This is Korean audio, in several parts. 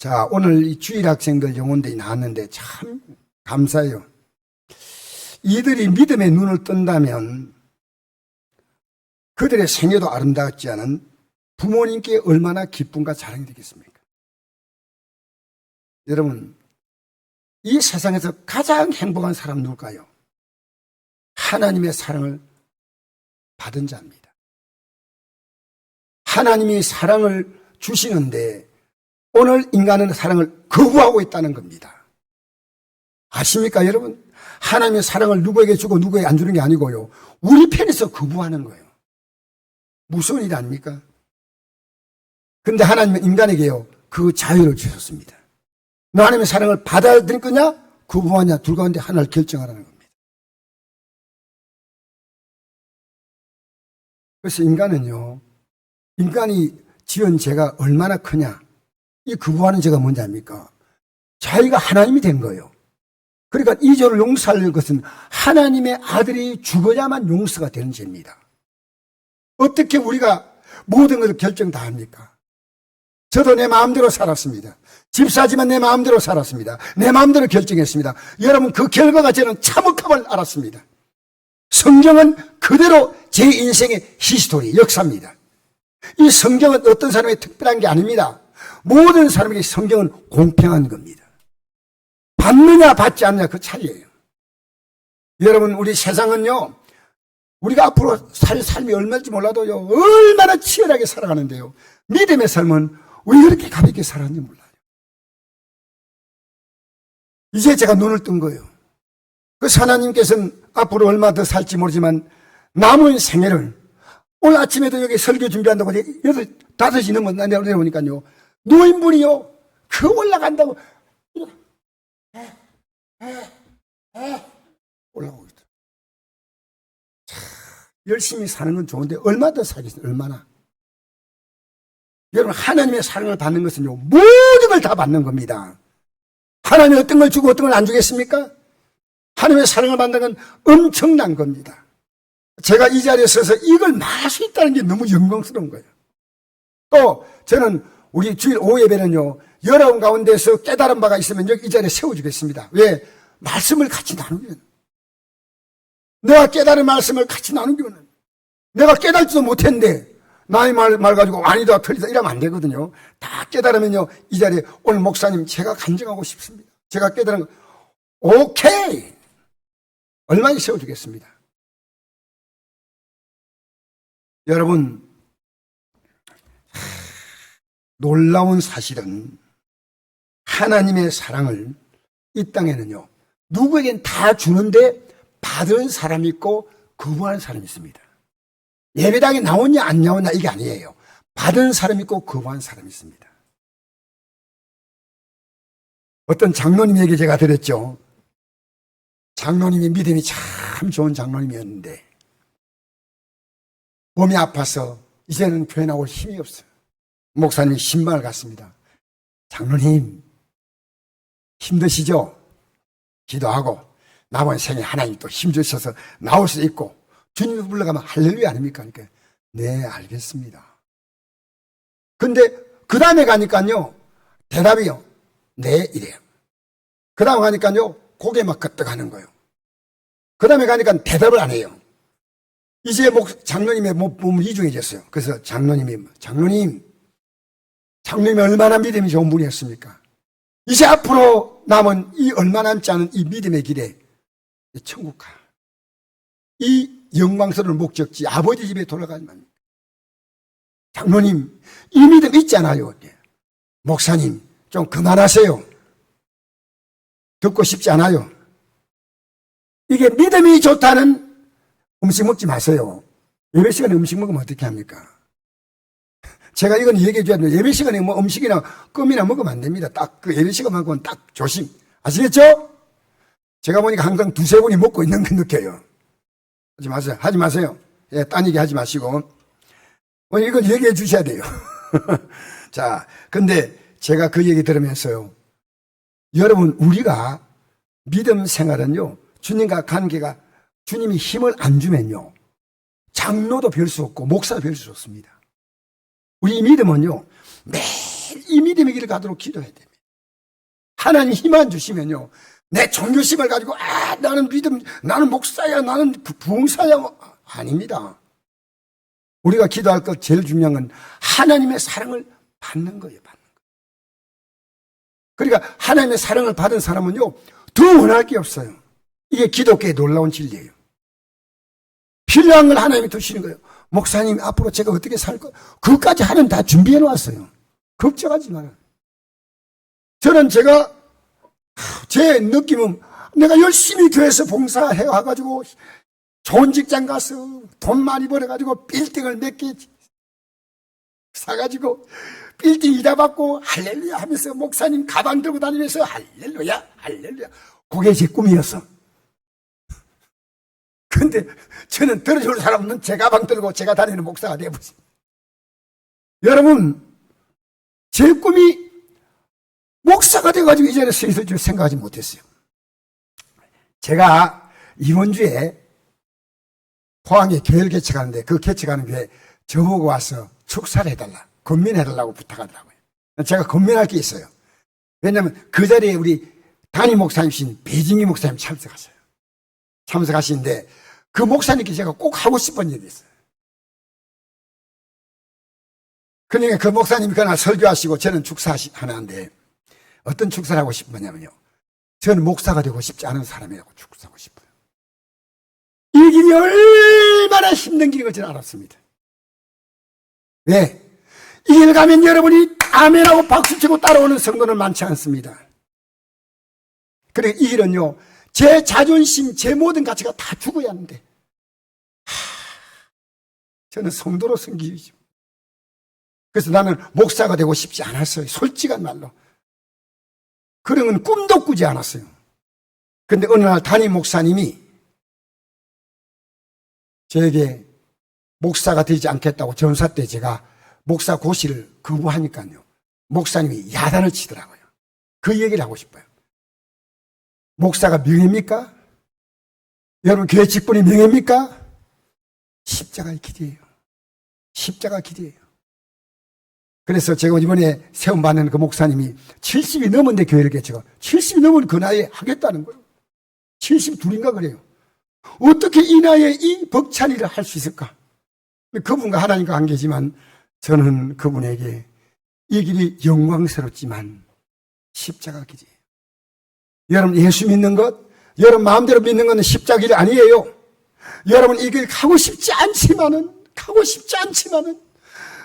자, 오늘 이 주일 학생들 영혼들이 나왔는데 참 감사해요. 이들이 믿음의 눈을 뜬다면 그들의 생애도 아름답지 않은 부모님께 얼마나 기쁨과 자랑이 되겠습니까? 여러분, 이 세상에서 가장 행복한 사람은 누굴까요? 하나님의 사랑을 받은 자입니다. 하나님이 사랑을 주시는데 오늘 인간은 사랑을 거부하고 있다는 겁니다. 아십니까, 여러분? 하나님의 사랑을 누구에게 주고 누구에게 안 주는 게 아니고요, 우리 편에서 거부하는 거예요. 무서운 일 아닙니까? 그런데 하나님은 인간에게요, 그 자유를 주셨습니다. 너 하나님의 사랑을 받아들일 거냐, 거부하냐, 둘 가운데 하나를 결정하라는 겁니다. 그래서 인간이 지은 죄가 얼마나 크냐, 이 거부하는 죄가 뭔지 압니까? 자기가 하나님이 된 거예요. 그러니까 이 죄를 용서하는 것은 하나님의 아들이 죽어야만 용서가 되는 죄입니다. 어떻게 우리가 모든 것을 결정 다 합니까? 저도 내 마음대로 살았습니다. 집사지만 내 마음대로 살았습니다. 내 마음대로 결정했습니다. 여러분, 그 결과가 저는 참혹함을 알았습니다. 성경은 그대로 제 인생의 히스토리, 역사입니다. 이 성경은 어떤 사람이 특별한 게 아닙니다. 모든 사람에게 성경은 공평한 겁니다. 받느냐 받지 않느냐 그 차이예요. 여러분, 우리 세상은요, 우리가 앞으로 살 삶이 얼마일지 몰라도요, 얼마나 치열하게 살아가는데요, 믿음의 삶은 왜 그렇게 가볍게 살았는지 몰라요. 이제 제가 눈을 뜬 거예요. 그래서 하나님께서는 앞으로 얼마 더 살지 모르지만 남은 생애를, 오늘 아침에도 여기 설교 준비한다고 5시 넘은 내려오니까요, 노인분이요, 그 올라간다고 올라오고 있더라고요. 열심히 사는 건 좋은데 얼마 더 살겠어요? 얼마나? 여러분, 하나님의 사랑을 받는 것은요, 모든 걸 다 받는 겁니다. 하나님이 어떤 걸 주고 어떤 걸 안 주겠습니까? 하나님의 사랑을 받는 건 엄청난 겁니다. 제가 이 자리에 서서 이걸 말할 수 있다는 게 너무 영광스러운 거예요. 또 저는 우리 주일 오후 예배는요, 여러분 가운데서 깨달은 바가 있으면 여기 이 자리에 세워주겠습니다. 왜? 말씀을 같이 나누기는, 내가 깨달은 말씀을 같이 나누기는, 내가 깨달지도 못했는데 나의 말 가지고 아니다 틀리다 이러면 안 되거든요. 다 깨달으면요, 이 자리에 오늘 목사님 제가 간증하고 싶습니다, 제가 깨달은 거, 오케이, 얼마나 세워주겠습니다. 여러분, 놀라운 사실은 하나님의 사랑을 이 땅에는요, 누구에겐 다 주는데 받은 사람이 있고 거부하는 사람이 있습니다. 예배당에 나오냐 안 나오냐 이게 아니에요. 받은 사람이 있고 거부하는 사람이 있습니다. 어떤 장로님에게 제가 들었죠. 장로님이 믿음이 참 좋은 장로님이었는데 몸이 아파서 이제는 교회 나올 힘이 없어요. 목사님이 신방을 갔습니다. 장로님, 힘드시죠? 기도하고 남은 생에 하나님 또 힘주셔서 나올 수 있고 주님 불러가면 할렐루야 아닙니까? 그러니까 네, 알겠습니다. 근데 그 다음에 가니까요, 대답이요, 네, 이래요. 그 다음에 가니까요, 고개 막 끄덕하는 거예요. 그 다음에 가니까 대답을 안 해요. 이제 장로님의 몸이 이중해졌어요. 그래서 장로님이 얼마나 믿음이 좋은 분이었습니까? 이제 앞으로 남은 이 얼마 남지 않은 이 믿음의 길에 천국 가, 이 영광스러운 목적지 아버지 집에 돌아가면, 장로님 이 믿음 있잖아요. 목사님 좀 그만하세요. 듣고 싶지 않아요. 이게 믿음이 좋다는 음식 먹지 마세요. 예배 시간에 음식 먹으면 어떻게 합니까? 제가 이건 얘기해 줘야 돼요. 예배 시간에 뭐 음식이나 껌이나 먹으면 안 됩니다. 딱 그 예배 시간만큼은 딱 조심. 아시겠죠? 제가 보니까 항상 두세 분이 먹고 있는 걸 느껴요. 하지 마세요. 예, 딴 얘기 하지 마시고. 이건 얘기해 주셔야 돼요. 자, 근데 제가 그 얘기 들으면서요, 여러분, 우리가 믿음 생활은요, 주님과 관계가, 주님이 힘을 안 주면요, 장로도 별 수 없고 목사도 별 수 없습니다. 우리 믿음은요, 매일 이 믿음의 길을 가도록 기도해야 됩니다. 하나님 힘만 주시면요, 내 종교심을 가지고 나는 믿음, 나는 목사야, 나는 부흥사야, 아닙니다. 우리가 기도할 것 제일 중요한 건 하나님의 사랑을 받는 거예요. 받는 거. 그러니까 하나님의 사랑을 받은 사람은요, 더 원할 게 없어요. 이게 기독교의 놀라운 진리예요. 필요한 걸 하나님이 주시는 거예요. 목사님, 앞으로 제가 어떻게 살까? 그것까지 하나님 다 준비해 놓았어요. 걱정하지 마라. 저는 제 느낌은 내가 열심히 교회에서 봉사해와가지고 좋은 직장 가서 돈 많이 벌어가지고 빌딩을 몇 개 사가지고 빌딩 이자 받고 할렐루야 하면서 목사님 가방 들고 다니면서 할렐루야, 할렐루야. 그게 제 꿈이었어. 근데 저는 들어줄 사람 없는 제 가방 들고 제가 다니는 목사가 되어버렸어요. 여러분, 제 꿈이 목사가 돼가지고 이 자리에 서 있을 줄 생각하지 못했어요. 제가 이번 주에 포항에 교회를 개척하는데 그 개척하는 교회에 저보고 와서 축사를 해달라, 건면해달라고 부탁하더라고요. 제가 건면할 게 있어요. 왜냐하면 그 자리에 우리 담임 목사님이신 배진기 목사님 참석하시는데 그 목사님께 제가 꼭 하고 싶은 일이 있어요. 그러니까 그 목사님이 그날 설교하시고 저는 축사 하나인데 어떤 축사를 하고 싶은 거냐면요, 저는 목사가 되고 싶지 않은 사람이라고 축사하고 싶어요. 이 길이 얼마나 힘든 길인 걸 저는 알았습니다. 왜? 이 길 가면 여러분이 아멘하고 박수치고 따라오는 성도는 많지 않습니다. 그러니까 이 길은요, 제 자존심, 제 모든 가치가 다 죽어야 하는데, 저는 성도로 섬기죠. 그래서 나는 목사가 되고 싶지 않았어요. 솔직한 말로. 그런 건 꿈도 꾸지 않았어요. 그런데 어느 날 담임 목사님이 저에게 목사가 되지 않겠다고, 전사 때 제가 목사 고시를 거부하니까요, 목사님이 야단을 치더라고요. 그 얘기를 하고 싶어요. 목사가 명예입니까? 여러분, 교회 직분이 명예입니까? 십자가의 길이에요. 십자가 길이에요. 그래서 제가 이번에 세움받는 그 목사님이 70이 넘은데 교회를 개척하, 70이 넘은 그 나이에 하겠다는 거예요. 72인가 그래요. 어떻게 이 나이에 이 벅찬 일을 할 수 있을까? 그분과 하나님과 관계지만 저는 그분에게 이 길이 영광스럽지만 십자가 길이에요. 여러분, 예수 믿는 것, 여러분 마음대로 믿는 것은 십자가 길이 아니에요. 여러분, 이 길 가고 싶지 않지만은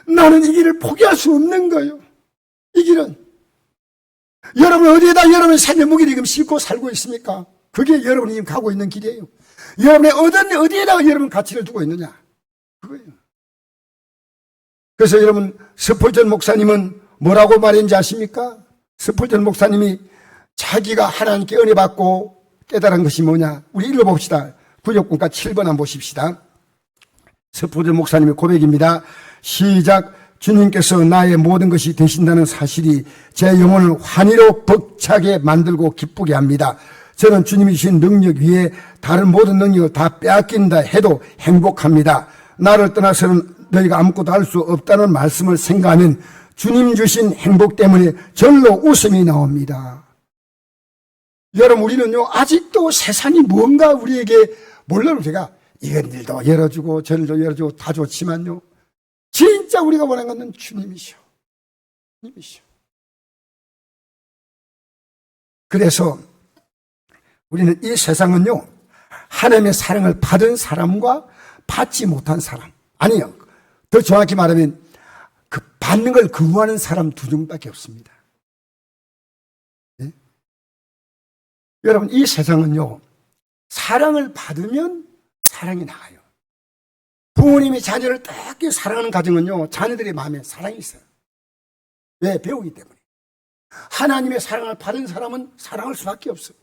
나는 이 길을 포기할 수 없는 거예요. 이 길은. 여러분 어디에다 여러분 삶의 무게를 지금 싣고 살고 있습니까? 그게 여러분이 지금 가고 있는 길이에요. 여러분의 어디에다가 여러분 가치를 두고 있느냐? 그거예요. 그래서 여러분, 스펄전 목사님은 뭐라고 말했는지 아십니까? 스펄전 목사님이 자기가 하나님께 은혜 받고 깨달은 것이 뭐냐? 우리 읽어봅시다. 구역군가 7번 한번 보십시다. 스펄전 목사님의 고백입니다. 시작. 주님께서 나의 모든 것이 되신다는 사실이 제 영혼을 환희로 벅차게 만들고 기쁘게 합니다. 저는 주님이 주신 능력 위에 다른 모든 능력을 다 빼앗긴다 해도 행복합니다. 나를 떠나서는 너희가 아무것도 할 수 없다는 말씀을 생각하면 주님 주신 행복 때문에 절로 웃음이 나옵니다. 여러분, 우리는요, 아직도 세상이 뭔가 우리에게 몰라요. 제가 이런 일도 열어주고 저일도 열어주고 다 좋지만요, 진짜 우리가 원하는 것은 주님이시오. 주님이시오. 그래서 우리는 이 세상은요, 하나님의 사랑을 받은 사람과 받지 못한 사람, 아니요, 더 정확히 말하면 그 받는 걸 거부하는 사람 두 종밖에 없습니다. 네? 여러분, 이 세상은요, 사랑을 받으면 사랑이 나가요. 부모님이 자녀를 뜻깊게 사랑하는 가정은요, 자녀들의 마음에 사랑이 있어요. 왜? 배우기 때문에. 하나님의 사랑을 받은 사람은 사랑할 수밖에 없어요.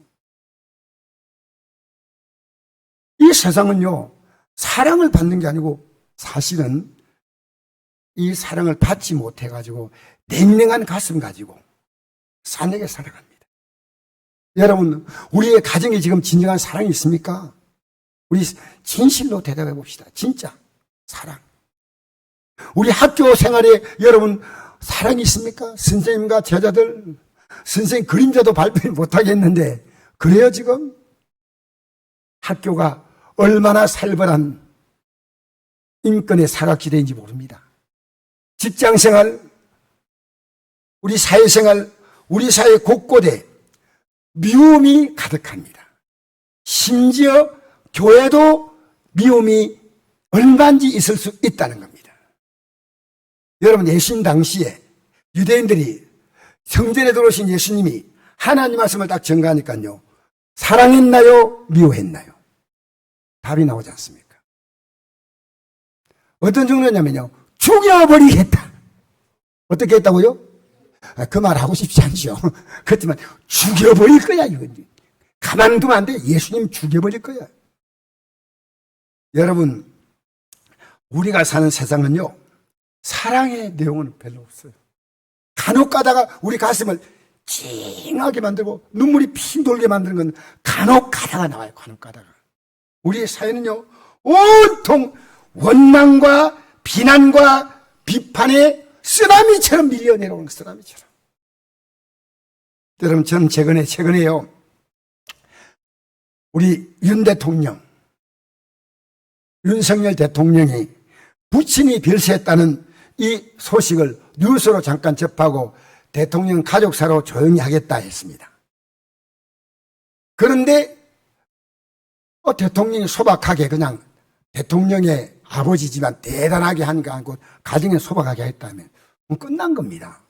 이 세상은요, 사랑을 받는 게 아니고 사실은 이 사랑을 받지 못해가지고 냉랭한 가슴 가지고 싸늘하게 살아갑니다. 여러분, 우리의 가정에 지금 진정한 사랑이 있습니까? 우리 진실로 대답해 봅시다. 진짜 사랑. 우리 학교 생활에 여러분 사랑이 있습니까? 선생님과 제자들, 선생 그림자도 발표 못하겠는데 그래요 지금? 학교가 얼마나 살벌한 인권의 사각지대인지 모릅니다. 직장생활, 우리 사회생활, 우리 사회 곳곳에 미움이 가득합니다. 심지어 교회도 미움이 얼마인지 있을 수 있다는 겁니다. 여러분, 예수님 당시에 유대인들이 성전에 들어오신 예수님이 하나님 말씀을 딱 전가하니까요, 사랑했나요? 미워했나요? 답이 나오지 않습니까? 어떤 정도냐면요, 죽여버리겠다. 어떻게 했다고요? 그 말 하고 싶지 않죠. 그렇지만 죽여버릴 거야, 이건. 가만두면 안 돼. 예수님 죽여버릴 거야. 여러분, 우리가 사는 세상은요, 사랑의 내용은 별로 없어요. 간혹 가다가 우리 가슴을 찡하게 만들고 눈물이 핑 돌게 만드는 건 간혹 가다가 나와요. 간혹 가다가. 우리의 사회는요, 온통 원망과 비난과 비판의 쓰나미처럼 밀려 내려오는 쓰나미처럼. 여러분, 저는 최근에요, 우리 윤 대통령, 윤석열 대통령이 부친이 별세했다는 이 소식을 뉴스로 잠깐 접하고 대통령 가족사로 조용히 하겠다 했습니다. 그런데 대통령이 소박하게 그냥 대통령의 아버지지만 대단하게 한 거 아니고 가정에 소박하게 했다면 끝난 겁니다.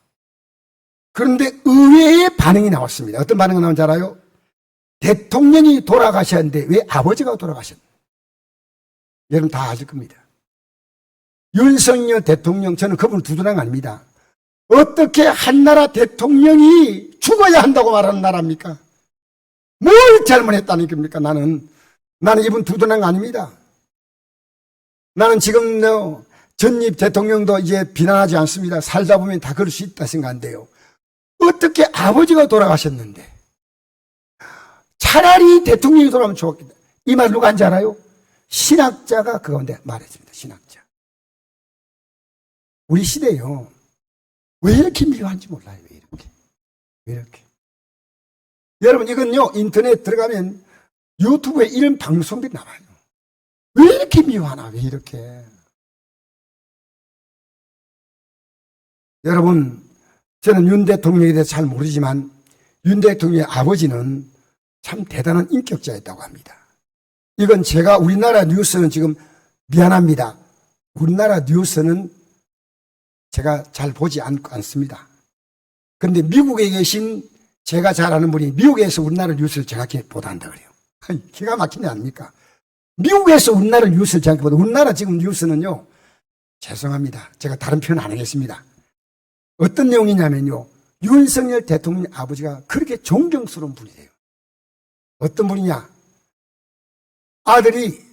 그런데 의외의 반응이 나왔습니다. 어떤 반응이 나온지 알아요? 대통령이 돌아가셨는데 왜 아버지가 돌아가셨나? 여러분 다 아실 겁니다. 윤석열 대통령, 저는 그분을 두둔한 아닙니다. 어떻게 한 나라 대통령이 죽어야 한다고 말하는 나라입니까? 뭘 잘못했다는 겁니까? 나는 이분 두둔한 거 아닙니다. 나는 지금 전입 대통령도 이제 비난하지 않습니다. 살다 보면 다 그럴 수 있다 생각한대요. 어떻게 아버지가 돌아가셨는데 차라리 대통령이 돌아가면 좋았겠다. 이 말 누가 한지 알아요? 신학자가 그 가운데 말했습니다. 신학자. 우리 시대요, 왜 이렇게 미워한지 몰라요. 왜 이렇게. 여러분, 이건요, 인터넷 들어가면 유튜브에 이런 방송들이 나와요. 왜 이렇게 미워하나, 왜 이렇게. 여러분, 저는 윤 대통령에 대해서 잘 모르지만 윤 대통령의 아버지는 참 대단한 인격자였다고 합니다. 이건 제가 우리나라 뉴스는 지금 미안합니다. 우리나라 뉴스는 제가 잘 보지 않습니다. 그런데 미국에 계신 제가 잘 아는 분이 미국에서 우리나라 뉴스를 정확히 보도한다 그래요. 기가 막힌 데 아닙니까? 미국에서 우리나라 뉴스를 정확히 보도. 우리나라 지금 뉴스는요, 죄송합니다. 제가 다른 표현 안 하겠습니다. 어떤 내용이냐면요, 윤석열 대통령 아버지가 그렇게 존경스러운 분이세요. 어떤 분이냐? 아들이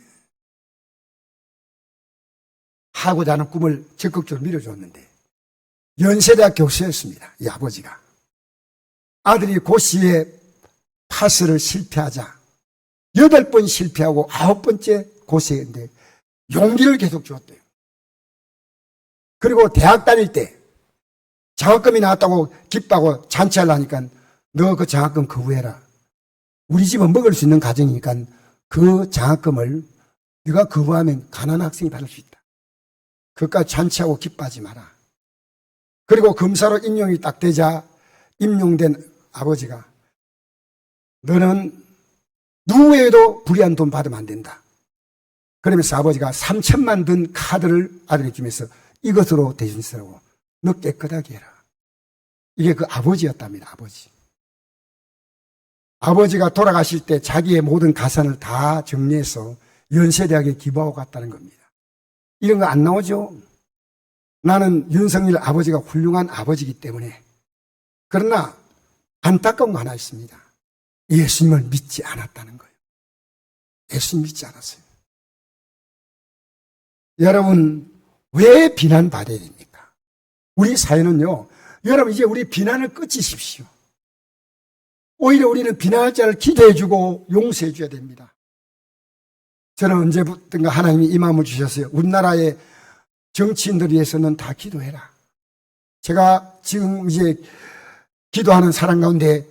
하고자 하는 꿈을 적극적으로 밀어줬는데 연세대학 교수였습니다. 이 아버지가. 아들이 고시에 파스를 실패하자 8번 실패하고 9번째 고시했는데 용기를 계속 주었대요. 그리고 대학 다닐 때 장학금이 나왔다고 기뻐하고 잔치하려니까 너 그 장학금 거부해라. 우리 집은 먹을 수 있는 가정이니까 그 장학금을 네가 거부하면 가난한 학생이 받을 수 있다. 그까지 잔치하고 기뻐하지 마라. 그리고 검사로 임용이 딱 되자 임용된 아버지가 너는 누구에게도 불이한 돈 받으면 안 된다. 그러면서 아버지가 3천만 든 카드를 아들에게 주면서 이것으로 대신 쓰라고. 너 깨끗하게 해라. 이게 그 아버지였답니다. 아버지. 아버지가 돌아가실 때 자기의 모든 가산을 다 정리해서 연세대학에 기부하고 갔다는 겁니다. 이런 거 안 나오죠? 나는 윤석열 아버지가 훌륭한 아버지이기 때문에. 그러나 안타까운 거 하나 있습니다. 예수님을 믿지 않았다는 거예요. 예수님 믿지 않았어요. 여러분, 왜 비난받아야 됩니까? 우리 사회는요, 여러분 이제 우리 비난을 끝이십시오. 오히려 우리는 비난할 자를 기도해주고 용서해줘야 됩니다. 저는 언제부턴가 하나님이 이 마음을 주셨어요. 우리나라의 정치인들 위해서는 다 기도해라. 제가 지금 이제 기도하는 사람 가운데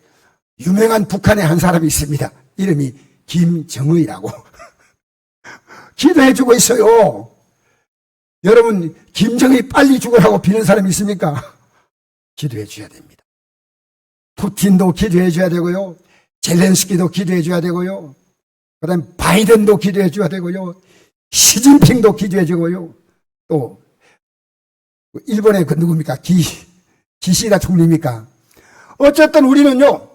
유명한 북한의 한 사람이 있습니다. 이름이 김정의라고. 기도해주고 있어요. 여러분, 김정의 빨리 죽으라고 비는 사람이 있습니까? 기도해줘야 됩니다. 푸틴도 기도해줘야 되고요. 젤렌스키도 기도해줘야 되고요. 그 다음에 바이든도 기도해줘야 되고요. 시진핑도 기도해주고요. 또 일본의 그 누굽니까? 기시다 총리입니까? 어쨌든 우리는요,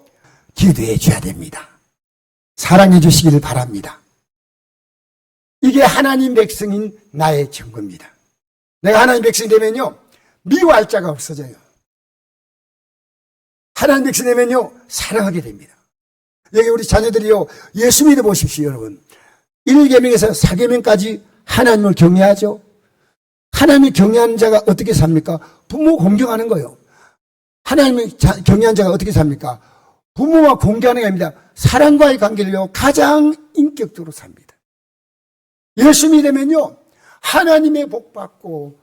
기도해줘야 됩니다. 사랑해 주시기를 바랍니다. 이게 하나님 백성인 나의 증거입니다. 내가 하나님 백성이 되면요, 미워할 자가 없어져요. 하나님 백성이 되면요, 사랑하게 됩니다. 여기 우리 자녀들이요, 예수 믿어보십시오, 여러분. 1계명에서 4계명까지 하나님을 경외하죠. 하나님을 경외하는 자가 어떻게 삽니까? 부모 공경하는 거예요. 하나님을 경외하는 자가 어떻게 삽니까? 부모와 공경하는 게 아닙니다. 사랑과의 관계를요, 가장 인격적으로 삽니다. 예수 믿으면요, 하나님의 복 받고,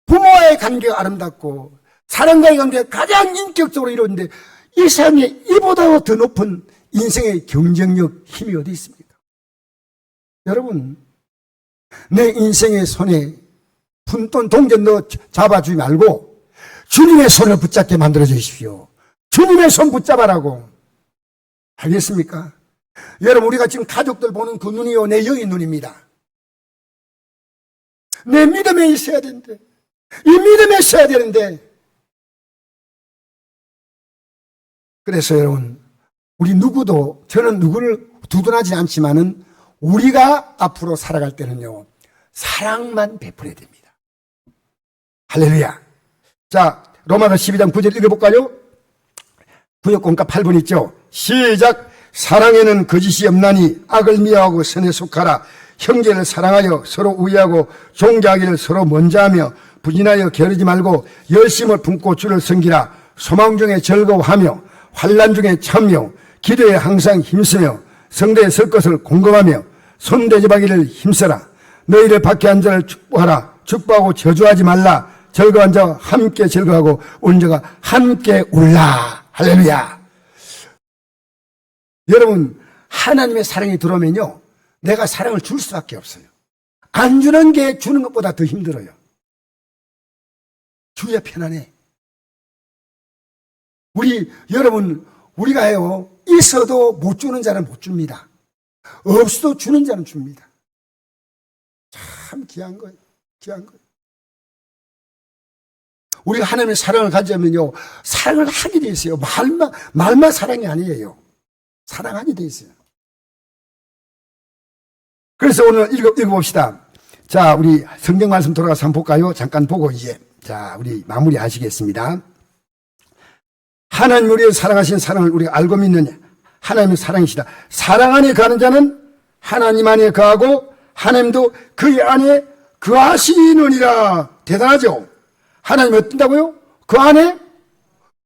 부모와의 관계가 아름답고, 사랑과의 관계가 가장 인격적으로 이루어지는데, 이 세상에 이보다 더 높은 인생의 경쟁력, 힘이 어디 있습니까? 여러분, 내 인생의 손에 푼돈 동전 넣어 잡아주지 말고 주님의 손을 붙잡게 만들어 주십시오. 주님의 손 붙잡아라고. 알겠습니까? 여러분, 우리가 지금 가족들 보는 그 눈이요, 내 영의 눈입니다. 내 믿음에 있어야 되는데, 이 믿음에 있어야 되는데. 그래서 여러분, 우리 누구도, 저는 누구를 두둔하지 않지만은 우리가 앞으로 살아갈 때는요, 사랑만 베풀어야 됩니다. 할렐루야. 자, 로마서 12장 9절 읽어볼까요? 구역공과 8번 있죠? 시작. 사랑에는 거짓이 없나니 악을 미워하고 선에 속하라. 형제를 사랑하여 서로 우애하고 종자하기를 서로 먼저 하며 부진하여 게으르지 말고 열심을 품고 주를 섬기라. 소망 중에 즐거워하며 환난 중에 참여, 기도에 항상 힘쓰며 성대에 설 것을 공감하며 손대접하기를 힘써라. 너희를 박해한 자를 축복하라. 축복하고 저주하지 말라. 즐거운 자와 함께 즐거워하고 우는 자가 함께 울라. 할렐루야. 여러분, 하나님의 사랑이 들어오면요, 내가 사랑을 줄 수밖에 없어요. 안 주는 게 주는 것보다 더 힘들어요. 주야 편안해. 여러분, 우리가 해요, 있어도 못 주는 자는 못 줍니다. 없어도 주는 자는 줍니다. 참 귀한 거예요. 귀한 거예요. 우리가 하나님의 사랑을 가지면요, 사랑을 하게 돼 있어요. 말만 사랑이 아니에요. 사랑하게 돼 있어요. 그래서 오늘 읽어봅시다. 자, 우리 성경 말씀 돌아가서 한번 볼까요? 잠깐 보고 이제, 자, 우리 마무리 하시겠습니다. 하나님 우리를 사랑하신 사랑을 우리가 알고 믿는 하나님의 사랑이시다. 사랑 안에 거하는 자는 하나님 안에 거하고 하나님도 그 안에 거하시느니라. 대단하죠? 하나님이 어떤다고요? 그 안에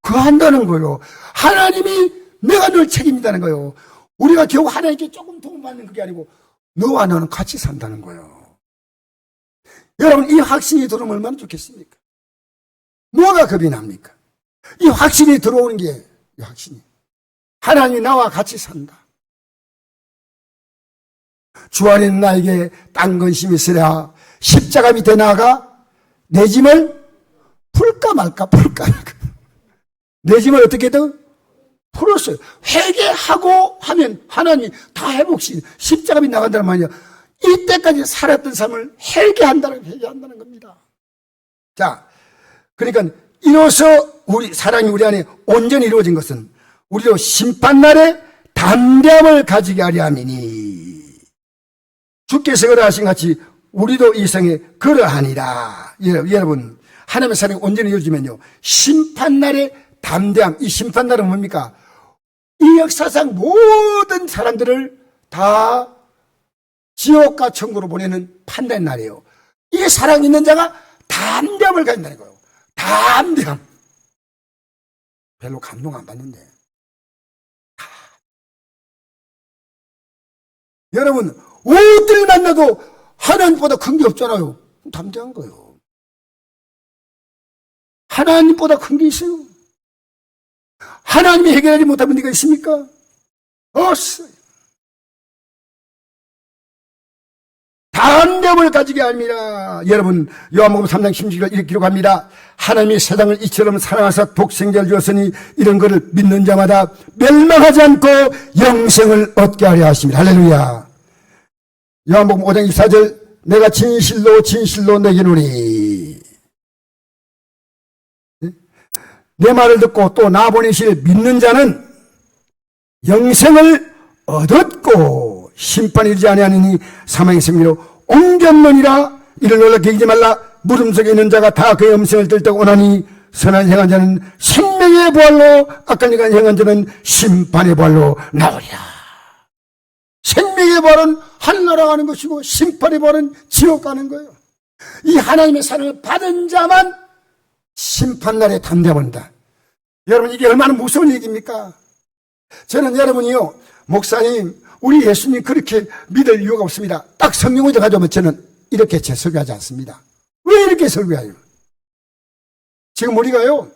거한다는 거예요. 하나님이 내가 늘 책임진다는 거예요. 우리가 겨우 하나님께 조금 도움받는 그게 아니고 너와 나는 같이 산다는 거예요. 여러분, 이 확신이 들어오면 얼마나 좋겠습니까? 뭐가 겁이 납니까? 이 확신이 들어오는 게, 이 확신이. 하나님이 나와 같이 산다. 주 안에 있는 나에게 딴 근심이 있으랴. 십자가 밑에 나아가 내 짐을 풀까 말까. 내 짐을 어떻게든 풀었어요. 회개하고 하면 하나님이 다 회복시, 십자가 밑에 나간다는 말이야. 이때까지 살았던 삶을 회개한다는 겁니다. 자, 그러니까 이로써 사랑이 우리 안에 온전히 이루어진 것은 우리도 심판날에 담대함을 가지게 하려 함이니 주께서 그러하신 같이 우리도 이 생에 그러하니라. 여러분, 하나님의 사랑이 온전히 이루어지면요, 심판날에 담대함. 이 심판날은 뭡니까? 이 역사상 모든 사람들을 다 지옥과 천국으로 보내는 판단의 날이에요. 이 사랑 있는 자가 담대함을 가진다는 거예요. 담대함. 별로 감동 안 받는데. 여러분, 어딜 만나도 하나님보다 큰 게 없잖아요. 담대한 거예요. 하나님보다 큰 게 있어요. 하나님이 해결하지 못하면 네가 있습니까? 없어요. 다른 점을 가지게 합니다. 여러분, 요한복음 3장 16절 이렇게 기록합니다. 하나님이 세상을 이처럼 사랑하사 독생자를 주었으니 이런 것을 믿는 자마다 멸망하지 않고 영생을 얻게 하려 하십니다. 할렐루야. 요한복음 5장 24절 내가 진실로 진실로 내게 이르노니 내 말을 듣고 또 나 보내실 믿는 자는 영생을 얻었고 심판이 이르지 아니하느니 사망의 생명으로 옮겼느니라. 이를 놀랍게 여기지 말라. 무덤 속에 있는 자가 다 그의 음성을 들다고 오나니 선한 행한 자는 생명의 부활로 악한 행한 자는 심판의 부활로 나오리라. 생명의 부활은 하늘나라 가는 것이고 심판의 부활은 지옥 가는 거예요. 이 하나님의 사랑을 받은 자만 심판날에 담대합니다. 여러분, 이게 얼마나 무서운 얘기입니까? 저는 여러분이요, 목사님, 우리 예수님 그렇게 믿을 이유가 없습니다. 딱 성경을 가져오면 저는 이렇게 설교하지 않습니다. 왜 이렇게 설교해요? 지금 우리가요,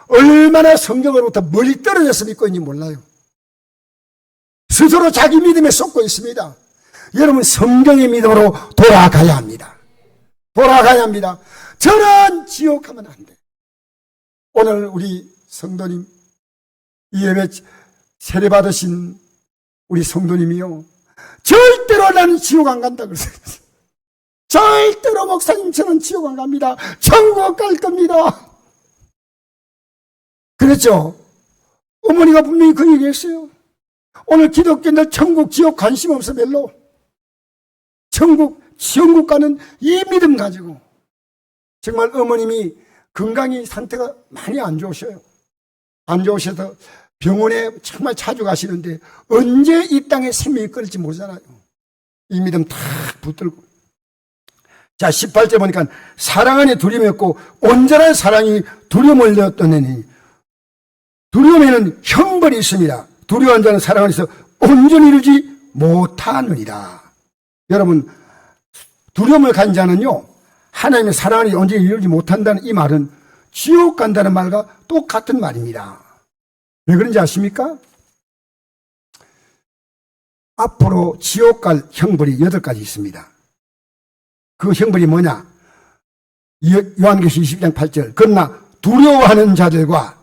얼마나 성경으로부터 멀리 떨어져서 믿고 있는지 몰라요. 스스로 자기 믿음에 쏟고 있습니다. 여러분, 성경의 믿음으로 돌아가야 합니다. 돌아가야 합니다. 저는 지옥 가면 안 돼. 오늘 우리 성도님, 이 예배 세례 받으신 우리 성도님이요, 절대로 나는 지옥 안 간다 그랬어요. 절대로 목사님 저는 지옥 안 갑니다. 천국 갈 겁니다. 그랬죠? 어머니가 분명히 그 얘기했어요. 오늘 기독교인들 천국 지옥 관심 없어 별로. 지옥 가는 이 믿음 가지고. 정말 어머님이 건강이 상태가 많이 안 좋으셔요. 안 좋으셔서 병원에 정말 자주 가시는데 언제 이 땅에 생명이 끊을지 모르잖아요. 이 믿음 다 붙들고. 자, 18절 보니까 사랑 안에 두려움이 없고 온전한 사랑이 두려움을 내었더니 두려움에는 형벌이 있습니다. 두려워한 자는 사랑 안에서 온전히 이루지 못하느니라. 여러분, 두려움을 가진 자는요, 하나님의 사랑 안에 온전히 이루지 못한다는 이 말은 지옥 간다는 말과 똑같은 말입니다. 왜 그런지 아십니까? 앞으로 지옥 갈 형벌이 8가지 있습니다. 그 형벌이 뭐냐? 요한계시록 22장 8절. 그러나 두려워하는 자들과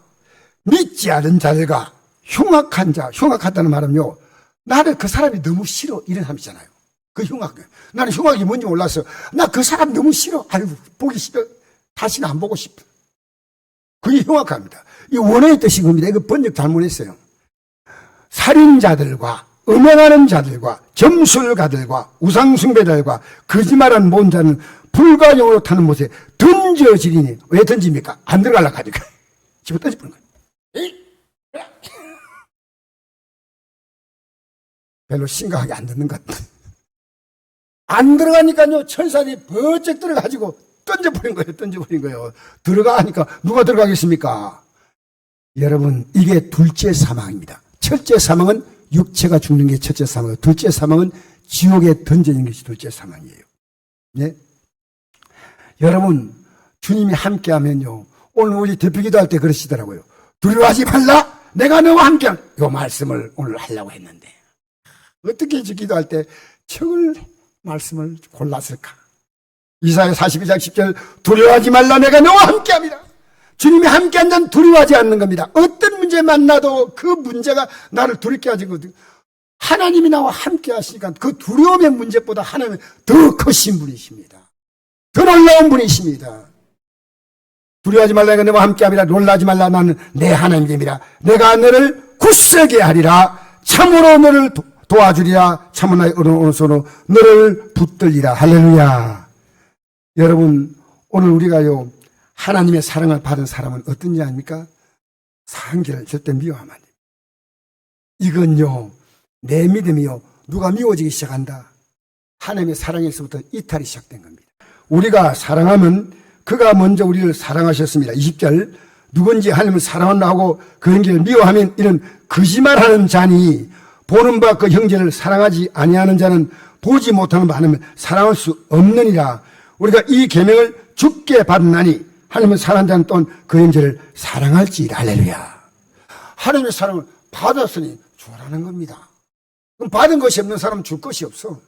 믿지 않은 자들과 흉악한 자, 흉악하다는 말은요, 나는 그 사람이 너무 싫어, 이런 사람이잖아요. 그 흉악. 나는 흉악이 뭔지 몰라서 나 그 사람 너무 싫어. 아유, 보기 싫어. 다시는 안 보고 싶어. 그게 흉악합니다. 이 원어의 뜻이 겁니다. 이거 번역 잘못했어요. 살인자들과 음행하는 자들과 점술가들과 우상숭배자들과 거짓말하는 모든 자는 불과 영으로 타는 못에 던져지리니. 왜 던집니까? 안 들어가려고 하니까. 집어 던져버린 거예요. 별로 심각하게 안 듣는 것 같아요. 안 들어가니까요, 천사들이 버쩍 들어가지고 던져버린 거예요. 들어가 하니까 누가 들어가겠습니까? 여러분, 이게 둘째 사망입니다. 첫째 사망은 육체가 죽는 게 첫째 사망이고, 둘째 사망은 지옥에 던져진 것이 둘째 사망이에요. 네? 여러분, 주님이 함께 하면요, 오늘 우리 대표 기도할 때 그러시더라고요. 두려워하지 말라! 내가 너와 함께 이 말씀을 오늘 하려고 했는데, 어떻게 기도할 때 척을 말씀을 골랐을까? 이사야 42장 10절, 두려워하지 말라, 내가 너와 함께 합니다. 주님이 함께 한 자는 두려워하지 않는 겁니다. 어떤 문제 만나도 그 문제가 나를 두렵게 하지 거든. 하나님이 나와 함께 하시니까 그 두려움의 문제보다 하나님은 더 크신 분이십니다. 더 놀라운 분이십니다. 두려워하지 말라, 내가 너와 함께 합니다. 놀라지 말라, 나는 내 하나님입니다. 내가 너를 굳세게 하리라. 참으로 너를 도와주리라. 참으로 나의 오른손으로 너를 붙들리라. 할렐루야. 여러분, 오늘 우리가요, 하나님의 사랑을 받은 사람은 어떤지 아닙니까? 상기를 절대 미워하면 안 됩니다. 이건요, 내 믿음이요, 누가 미워지기 시작한다. 하나님의 사랑에서부터 이탈이 시작된 겁니다. 우리가 사랑하면 그가 먼저 우리를 사랑하셨습니다. 20절, 누군지 하나님을 사랑한다 하고 그 형제를 미워하면 이는 거짓말하는 자니 보는 바 그 형제를 사랑하지 아니하는 자는 보지 못하는 바 하나님을 사랑할 수 없느니라. 우리가 이 계명을 주께 받나니 하나님은 사랑하는 자는 또한 그 형제를 사랑할지라. 할렐루야. 하나님의 사랑을 받았으니 주라는 겁니다. 그럼 받은 것이 없는 사람은 줄 것이 없어.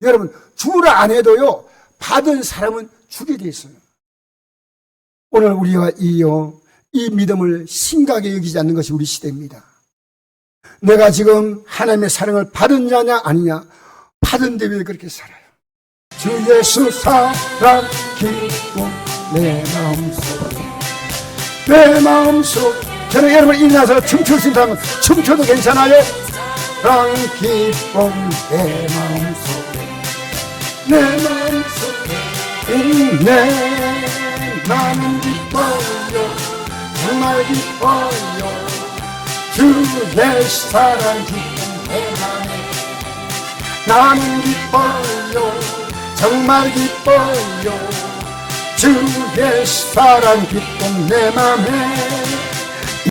여러분, 주라 안 해도요, 받은 사람은 주게 돼 있어요. 오늘 우리가 이 믿음을 심각하게 여기지 않는 것이 우리 시대입니다. 내가 지금 하나님의 사랑을 받은 자냐 아니냐, 받은데 왜 그렇게 살아요? 주 예수 사랑 기쁨 내 마음속 저는 여러분 일어나서 춤출 수 있는 사람은 춤춰도 괜찮아요. 사랑 기쁨 내 마음속에 나는 기뻐요. 정말 기뻐요. 주의 사랑 기쁨 내 맘에 나는 기뻐요. 정말 기뻐요. 주의 사랑 기쁨 내 맘에